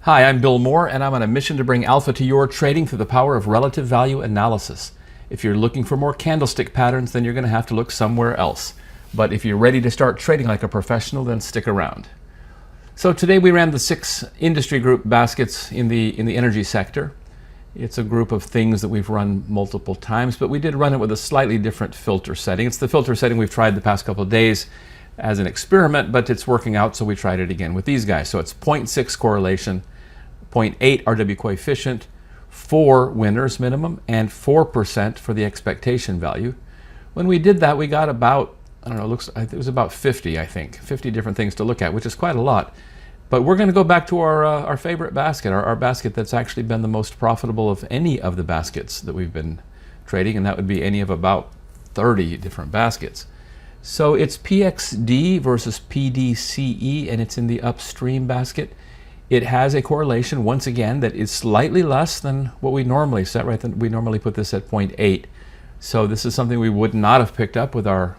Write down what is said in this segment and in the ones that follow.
Hi, I'm Bill Moore, and I'm on a mission to bring alpha to your trading through the power of relative value analysis. If you're looking for more candlestick patterns, then you're going to have to look somewhere else. But if you're ready to start trading like a professional, then stick around. So today we ran the 6 industry group baskets in the energy sector. It's a group of things that we've run multiple times, but we did run it with a slightly different filter setting. It's the filter setting we've tried the past couple of days as an experiment, but it's working out, so we tried it again with these guys. So it's 0.6 correlation, 0.8 RW coefficient, 4 winners minimum, and 4% for the expectation value. When we did that, we got about, I don't know, it was about 50, I think, 50 different things to look at, which is quite a lot. But we're going to go back to our favorite basket, our basket that's actually been the most profitable of any of the baskets that we've been trading, and that would be any of about 30 different baskets. So it's PXD versus PDCE, and it's in the upstream basket. It has a correlation, once again, that is slightly less than what we normally set, right? We normally put this at 0.8. So this is something we would not have picked up with our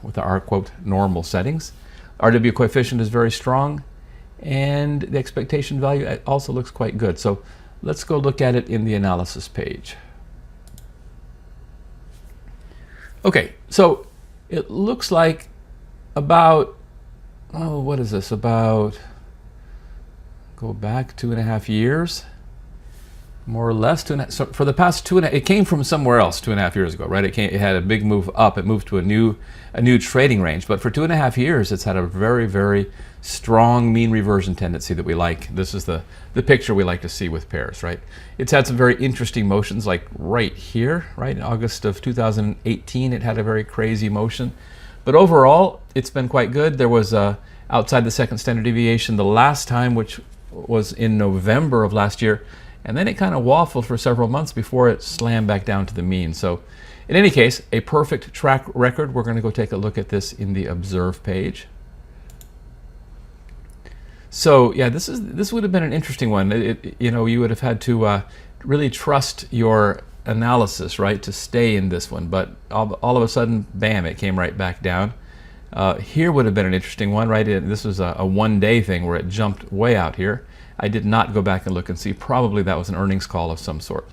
quote, normal settings. RW coefficient is very strong, and the expectation value also looks quite good. So let's go look at it in the analysis page. Okay, so it looks like about, oh, what is this, about, go back 2.5 years, more or less. So for the past 2.5, it came from somewhere else 2.5 years ago, right? It had a big move up. It moved to a new trading range. But for 2.5 years, it's had a very, very strong mean reversion tendency that we like. This is the picture we like to see with pairs, right? It's had some very interesting motions, like right here, right? In August of 2018, it had a very crazy motion. But overall, it's been quite good. There was outside the second standard deviation the last time, which was in November of last year, and then it kind of waffled for several months before it slammed back down to the mean. So in any case, a perfect track record. We're going to go take a look at this in the observe page. So yeah, this would have been an interesting one. You know, you would have had to really trust your analysis, right, to stay in this one, but all of a sudden, bam, it came right back down. Here would have been an interesting one, right? This was a one-day thing where it jumped way out here. I did not go back and look and see. Probably that was an earnings call of some sort.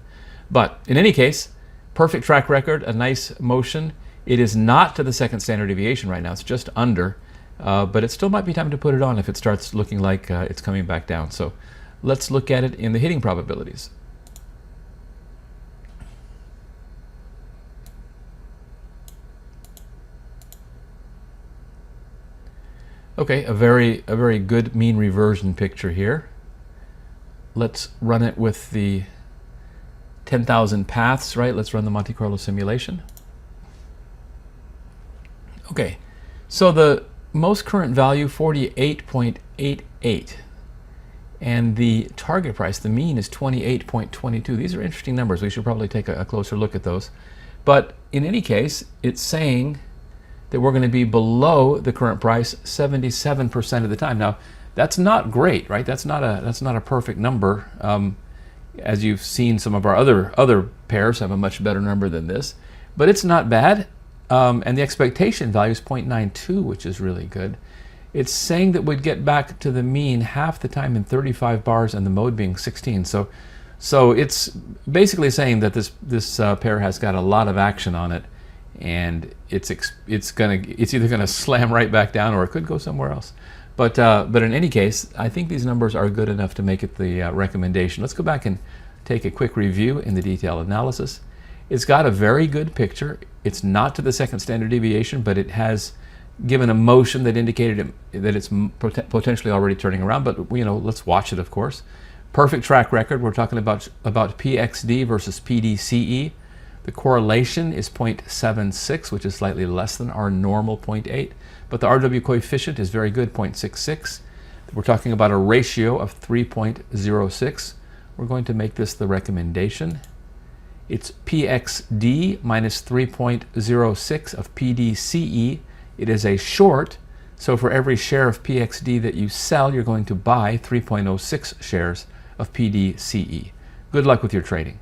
But in any case, perfect track record, a nice motion. It is not to the second standard deviation right now. It's just under, but it still might be time to put it on if it starts looking like it's coming back down. So let's look at it in the hitting probabilities. Okay, a very good mean reversion picture here. Let's run it with the 10,000 paths, right? Let's run the Monte Carlo simulation. Okay, so the most current value, 48.88. And the target price, the mean, is 28.22. These are interesting numbers. We should probably take a closer look at those. But in any case, it's saying that we're going to be below the current price 77% of the time. Now, that's not great, right? That's not a perfect number. As you've seen, some of our other pairs have a much better number than this, but it's not bad. And the expectation value is 0.92, which is really good. It's saying that we'd get back to the mean half the time in 35 bars, and the mode being 16. So it's basically saying that this pair has got a lot of action on it, and it's either gonna slam right back down, or it could go somewhere else. But in any case, I think these numbers are good enough to make it the recommendation. Let's go back and take a quick review in the detailed analysis. It's got a very good picture. It's not to the second standard deviation, but it has given a motion that indicated that it's potentially already turning around. But you know, let's watch it, of course. Perfect track record. We're talking about PXD versus PDCE. The correlation is 0.76, which is slightly less than our normal 0.8. But the RW coefficient is very good, 0.66. We're talking about a ratio of 3.06. We're going to make this the recommendation. It's PXD minus 3.06 of PDCE. It is a short, so for every share of PXD that you sell, you're going to buy 3.06 shares of PDCE. Good luck with your trading.